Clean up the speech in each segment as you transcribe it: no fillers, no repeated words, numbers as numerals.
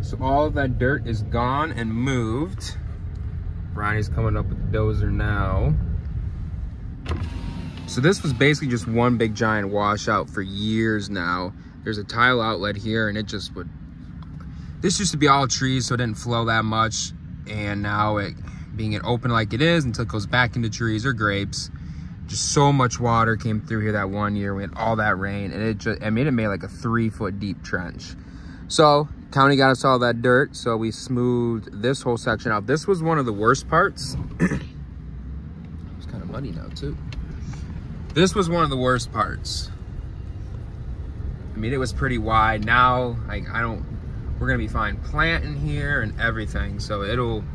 So all of that dirt is gone and moved. Ronnie's coming up with the dozer now. So this was basically just one big giant washout for years now. There's a tile outlet here and it just would, this used to be all trees so it didn't flow that much. And now it, being it open like it is until it goes back into trees or grapes, just so much water came through here that one year. We had all that rain and it just, I mean, it made like a 3-foot deep trench. So county got us all that dirt, so we smoothed this whole section out. This was one of the worst parts. It's kind of muddy now too. This was one of the worst parts. I mean, it was pretty wide. Now, like, we're gonna be fine planting here and everything, so it'll,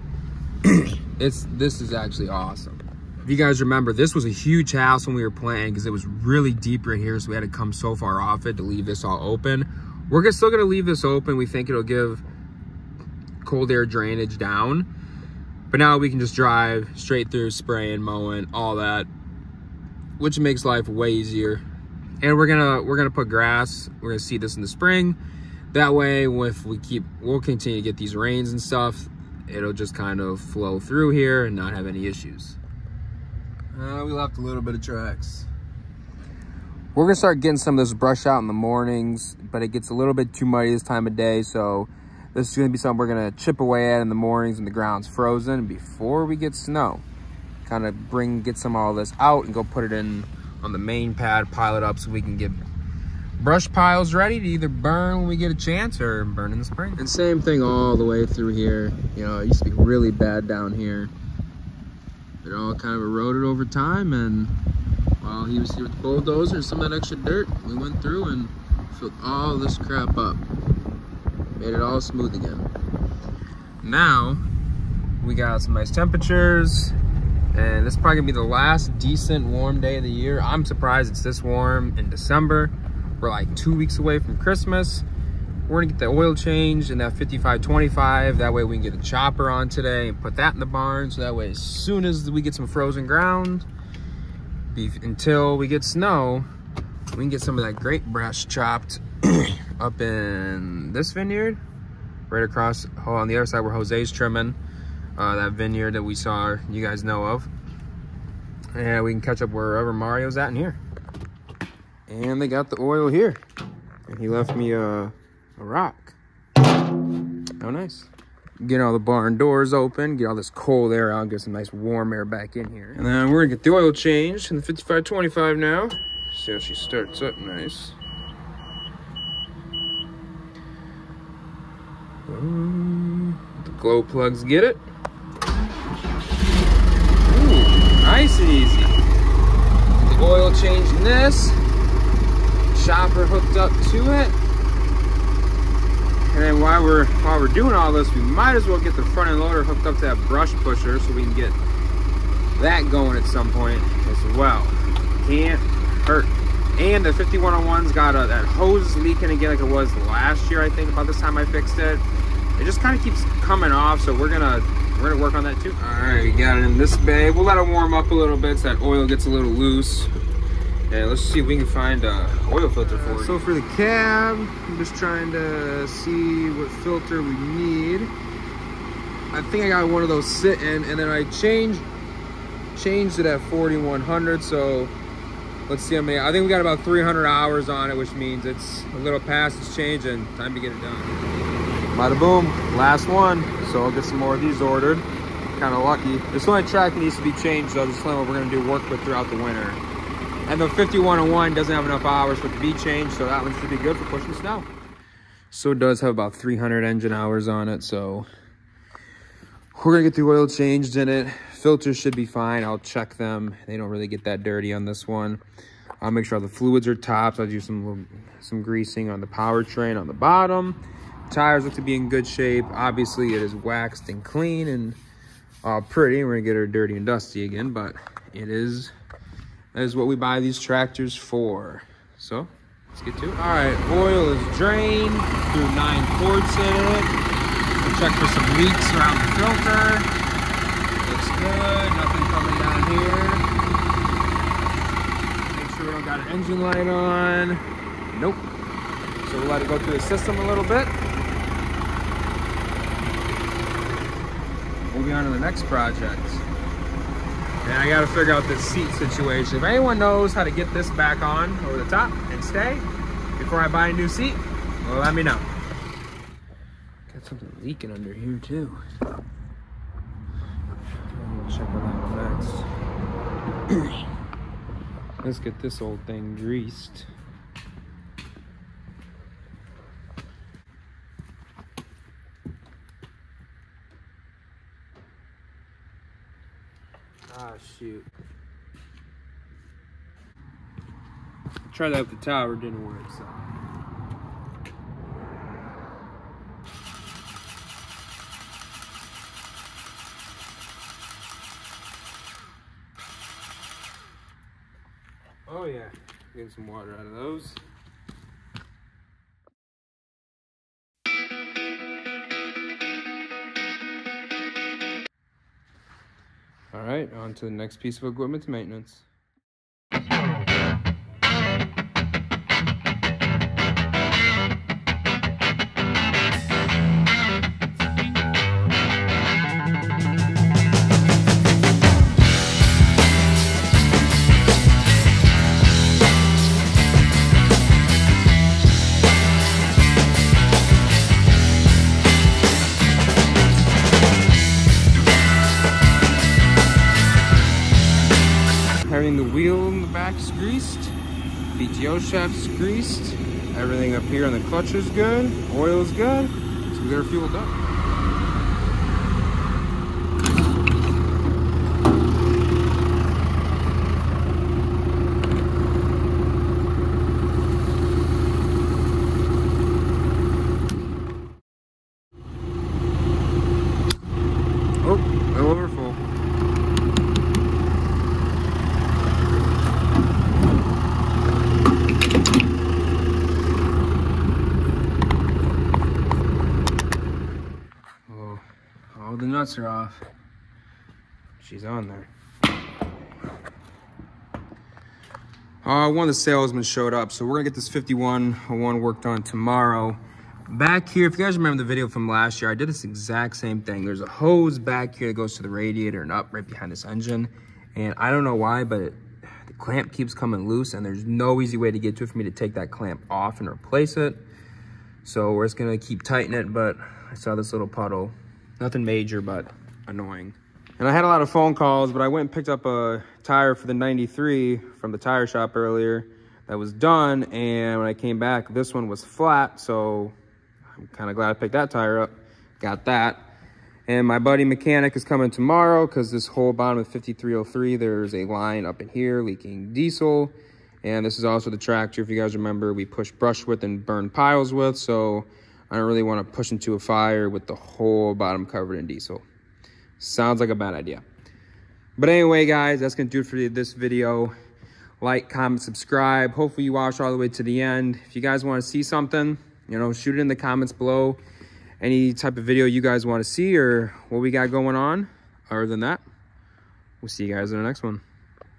this is actually awesome. If you guys remember, this was a huge house when we were planting because it was really deep right here, so we had to come so far off it to leave this all open. We're still gonna leave this open. We think it'll give cold air drainage down, but now we can just drive straight through, spraying, mowing, all that, which makes life way easier. And we're gonna put grass. We're gonna seed this in the spring. That way, if we'll continue to get these rains and stuff, it'll just kind of flow through here and not have any issues. We left a little bit of tracks. We're gonna start getting some of this brush out in the mornings, but it gets a little bit too muddy this time of day, so this is gonna be something we're gonna chip away at in the mornings when the ground's frozen before we get snow. Kind of get some of all this out and go put it in on the main pad, pile it up so we can get brush piles ready to either burn when we get a chance or burn in the spring. And same thing all the way through here. You know, it used to be really bad down here. It all kind of eroded over time, and while he was here with the bulldozer and some of that extra dirt, we went through and filled all this crap up. Made it all smooth again. Now, we got some nice temperatures, and this is probably gonna be the last decent warm day of the year. I'm surprised it's this warm in December. We're like 2 weeks away from Christmas. We're gonna get the oil changed in that 5525. That way we can get a chopper on today and put that in the barn. So that way, as soon as we get some frozen ground, until we get snow, we can get some of that grape brush chopped up in this vineyard, right across on the other side where Jose's trimming, that vineyard that we saw, you guys know of. And we can catch up wherever Mario's at in here. And they got the oil here. And he left me a rock. Oh, nice. Get all the barn doors open, get all this cold air out, get some nice warm air back in here. And then we're gonna get the oil changed in the 5525 now. See how she starts up nice. The glow plugs get it. Ooh, nice and easy. Get the oil changed in this. Chopper hooked up to it. And then while we're doing all this, we might as well get the front end loader hooked up to that brush pusher so we can get that going at some point as well. Can't hurt. And the 5101's got that hose leaking again like it was last year, I think, about this time I fixed it. It just kind of keeps coming off, so we're gonna work on that too. All right, we got it in this bay. We'll let it warm up a little bit so that oil gets a little loose. And let's see if we can find an oil filter for it. So for the cab, I'm just trying to see what filter we need. I think I got one of those sitting, and then I changed it at 4100. So let's see how many. I think we got about 300 hours on it, which means it's a little past its change and time to get it done. Bada boom, last one. So I'll get some more of these ordered. Kind of lucky. This only track needs to be changed though. This is what we're gonna do work with throughout the winter. And the 5101 doesn't have enough hours for it to be changed, so that one should be good for pushing snow. So it does have about 300 engine hours on it, so we're gonna get the oil changed in it. Filters should be fine. I'll check them. They don't really get that dirty on this one. I'll make sure all the fluids are topped. I'll do some greasing on the powertrain on the bottom. Tires look to be in good shape. Obviously, it is waxed and clean and all pretty. We're gonna get her dirty and dusty again, but that is what we buy these tractors for. So let's get to it. All right, oil is drained through 9 quarts in it. We'll check for some leaks around the filter. Looks good, nothing coming down here. Make sure we don't got an engine light on. Nope. So we'll let it go through the system a little bit. moving on to the next project. And I gotta figure out this seat situation. If anyone knows how to get this back on over the top and stay before I buy a new seat, well, let me know. Got something leaking under here too. We'll check on that one next. Let's get this old thing greased. Ah, shoot. Tried that with the tower, didn't work, so. Oh yeah, getting some water out of those. All right, on to the next piece of equipment maintenance. Having the wheel in the back is greased, PTO shaft's greased, everything up here on the clutch is good, oil is good, so we got our fuel done. Oh, oil overfull. All the nuts are off. She's on there. One of the salesmen showed up, so we're gonna get this 5101 worked on tomorrow. Back here, if you guys remember the video from last year, I did this exact same thing. There's a hose back here that goes to the radiator and up right behind this engine. And I don't know why, but the clamp keeps coming loose and there's no easy way to get to it for me to take that clamp off and replace it. So we're just gonna keep tightening it, but I saw this little puddle. Nothing major, but annoying. And I had a lot of phone calls, but I went and picked up a tire for the 93 from the tire shop earlier that was done. And when I came back, this one was flat. So I'm kind of glad I picked that tire up. Got that. And my buddy mechanic is coming tomorrow because this whole bottom of 5303, there's a line up in here leaking diesel. And this is also the tractor, if you guys remember, we pushed brush with and burned piles with. So I don't really want to push into a fire with the whole bottom covered in diesel. Sounds like a bad idea. But anyway, guys, that's going to do it for this video. Like, comment, subscribe. Hopefully you watch all the way to the end. If you guys want to see something, you know, shoot it in the comments below. Any type of video you guys want to see or what we got going on. Other than that, we'll see you guys in the next one.